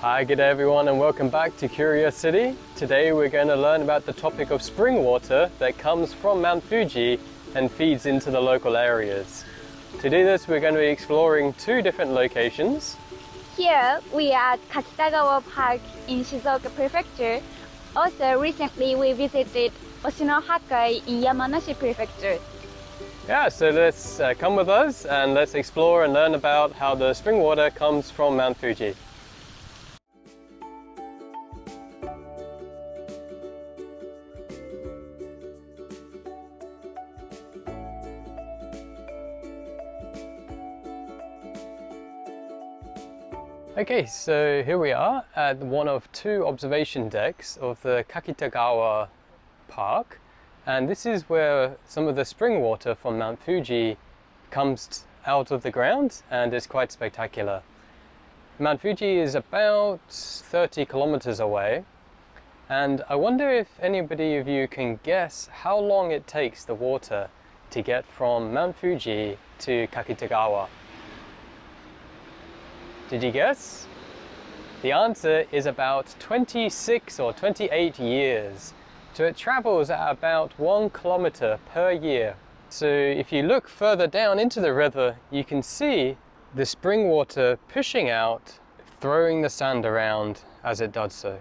Hi, good day everyone and welcome back to Curiosity. Today we're going to learn about the topic of spring water that comes from Mt Fuji and feeds into the local areas. To do this we're going to be exploring two different locations. Here we are at Kakita-gawa Park in Shizuoka Prefecture. Also recently we visited Oshino-Hakkai in Yamanashi Prefecture. Yeah, so let's come with us and let's explore and learn about how the spring water comes from Mt Fuji. Okay, so here we are at one of two observation decks of the Kakita-gawa Park, and this is where some of the spring water from Mt Fuji comes out of the ground and is quite spectacular. Mt Fuji is about 30 kilometers away, and I wonder if anybody of you can guess how long it takes the water to get from Mt Fuji to Kakita-gawa. Did you guess? The answer is about 26 or 28 years. So it travels at about 1 kilometer per year. So if you look further down into the river, you can see the spring water pushing out, throwing the sand around as it does so.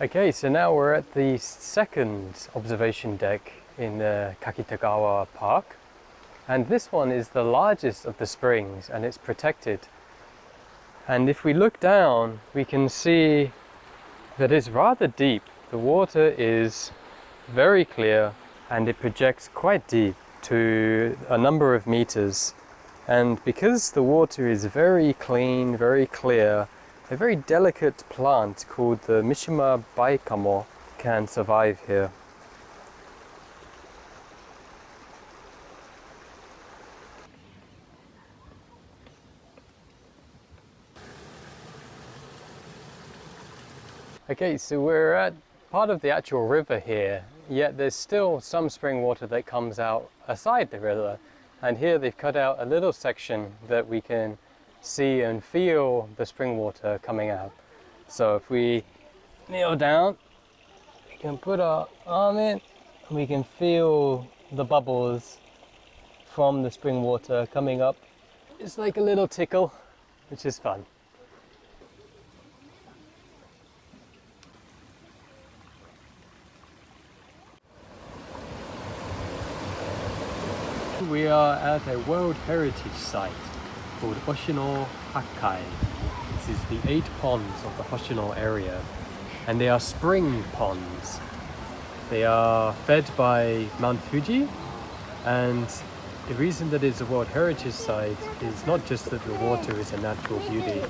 Okay, so now we're at the second observation deck in the Kakita-gawa Park, and this one is the largest of the springs and it's protected. And if we look down, we can see that it's rather deep. The water is very clear and it projects quite deep to a number of meters. And because the water is very clean, very clear, a very delicate plant called the Mishima baikamo can survive here. Okay, so we're at part of the actual river here, yet there's still some spring water that comes out aside the river. And here they've cut out a little section that we can see and feel the spring water coming out. So if we kneel down, we can put our arm in and we can feel the bubbles from the spring water coming up. It's like a little tickle, which is fun. We are at a World Heritage Site called Oshino-Hakkai. This is the 8 ponds of the Hoshino area, and they are spring ponds. They are fed by Mt Fuji, and the reason that it's a World Heritage Site is not just that the water is a natural beauty,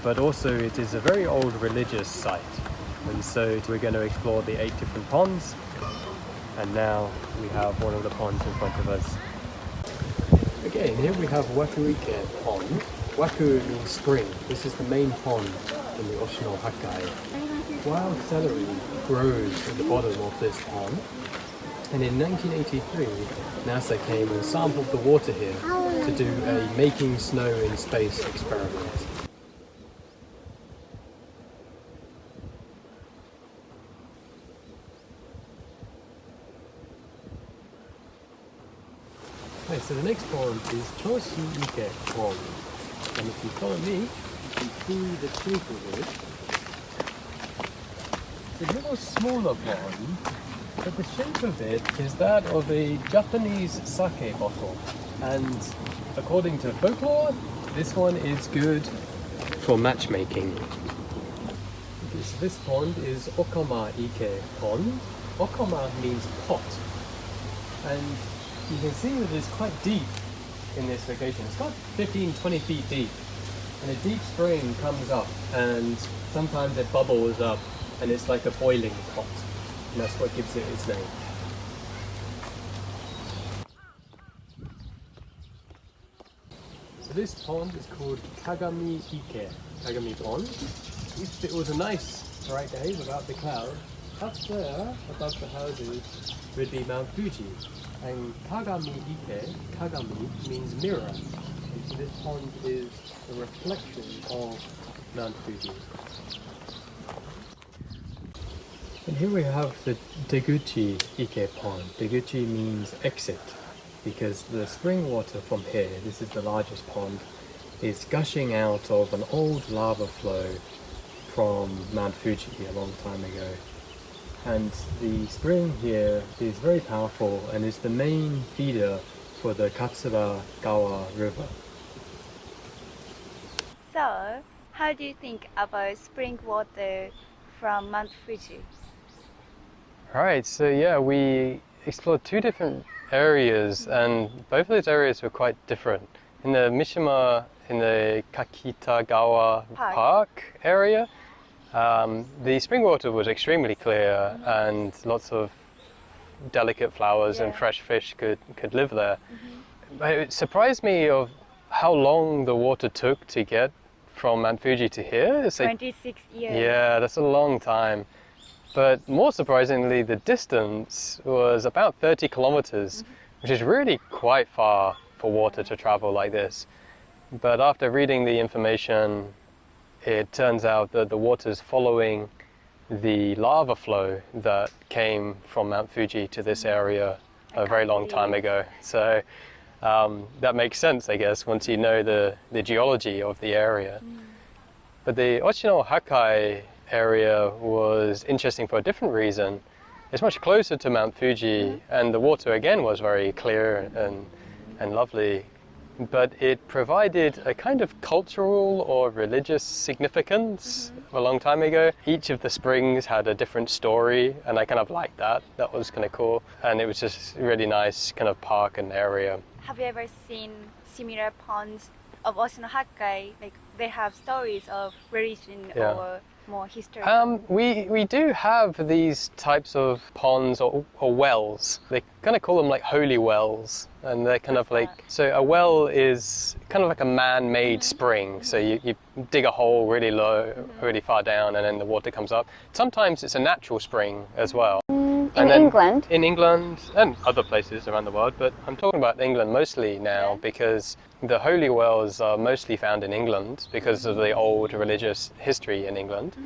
but also it is a very old religious site. And so we're going to explore the 8 different ponds, and now we have one of the ponds in front of us. Okay, and here we have Wakuike Pond. Waku means spring. This is the main pond in the Oshino-Hakkai. Wild celery grows at the bottom of this pond. And in 1983, NASA came and sampled the water here to do a making snow in space experiment. Okay, so the next pond is Choshi-ike Pond, and if you follow me, you can see the shape of it. It's a little smaller pond, but the shape of it is that of a Japanese sake bottle, and according to folklore, this one is good for matchmaking. Okay, so this pond is Okama-ike Pond. Okama means pot, and you can see that it's quite deep in this location. It's got 15-20 feet deep, and a deep spring comes up and sometimes it bubbles up and it's like a boiling pot, and that's what gives it its name. So this pond is called Kagami Pond. If it was a nice bright day without the clouds, up there, above the houses, would be Mount Fuji. And Kagami means mirror. And so this pond is a reflection of Mount Fuji. And here we have the Deguchi Ike pond. Deguchi means exit, because the spring water from here, this is the largest pond, is gushing out of an old lava flow from Mt Fuji a long time ago. And the spring here is very powerful and is the main feeder for the Kakita-gawa River. So, how do you think about spring water from Mt Fuji? Right, so yeah, we explored two different areas and both of those areas were quite different. In the Mishima, in the Kakita-gawa Park area, the spring water was extremely clear and lots of delicate flowers and fresh fish could live there. But it surprised me of how long the water took to get from Mt Fuji to here. It's 26 years. Yeah, that's a long time. But more surprisingly, the distance was about 30 kilometers, which is really quite far for water to travel like this. But after reading the information, it turns out that the water's following the lava flow that came from Mount Fuji to this area a very long time ago. So that makes sense, I guess, once you know the geology of the area. But the Oshino-Hakkai area was interesting for a different reason. It's much closer to Mount Fuji, and the water again was very clear and lovely. But it provided a kind of cultural or religious significance a long time ago. Each of the springs had a different story, and I kind of liked that. That was kind of cool. And it was just a really nice kind of park and area. Have you ever seen similar ponds of Oshino-Hakkai? Like they have stories of religion or more history? We do have these types of ponds or wells. They kind of call them like holy wells, and they're kind of like, so a well is kind of like a man-made spring. So you dig a hole really low, really far down, and then the water comes up. Sometimes it's a natural spring as well. In England? In England and other places around the world, but I'm talking about England mostly now because the holy wells are mostly found in England because of the old religious history in England.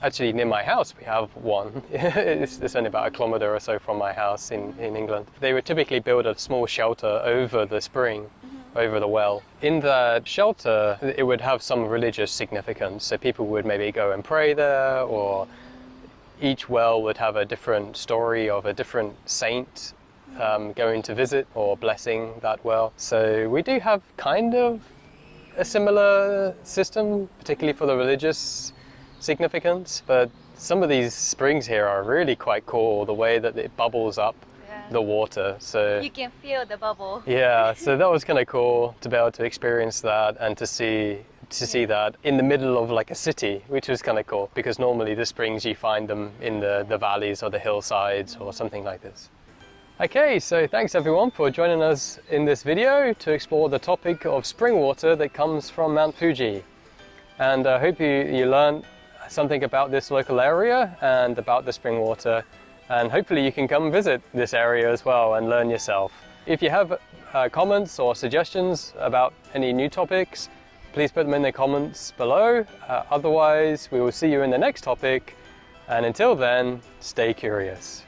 Actually, near my house we have one. It's only about a kilometre or so from my house in England. They would typically build a small shelter over the spring, over the well. In that shelter, it would have some religious significance, so people would maybe go and pray there, or each well would have a different story of a different saint going to visit or blessing that well. So we do have kind of a similar system, particularly for the religious significance, but some of these springs here are really quite cool, the way that it bubbles up the water. So you can feel the bubble. Yeah, so that was kind of cool to be able to experience that and to see that in the middle of like a city, which was kind of cool, because normally the springs you find them in the valleys or the hillsides or something like this. Okay, so thanks everyone for joining us in this video to explore the topic of spring water that comes from Mount Fuji. And I hope you learned something about this local area and about the spring water, and hopefully you can come visit this area as well and learn yourself. If you have comments or suggestions about any new topics, please put them in the comments below. Otherwise, we will see you in the next topic, and until then, stay curious.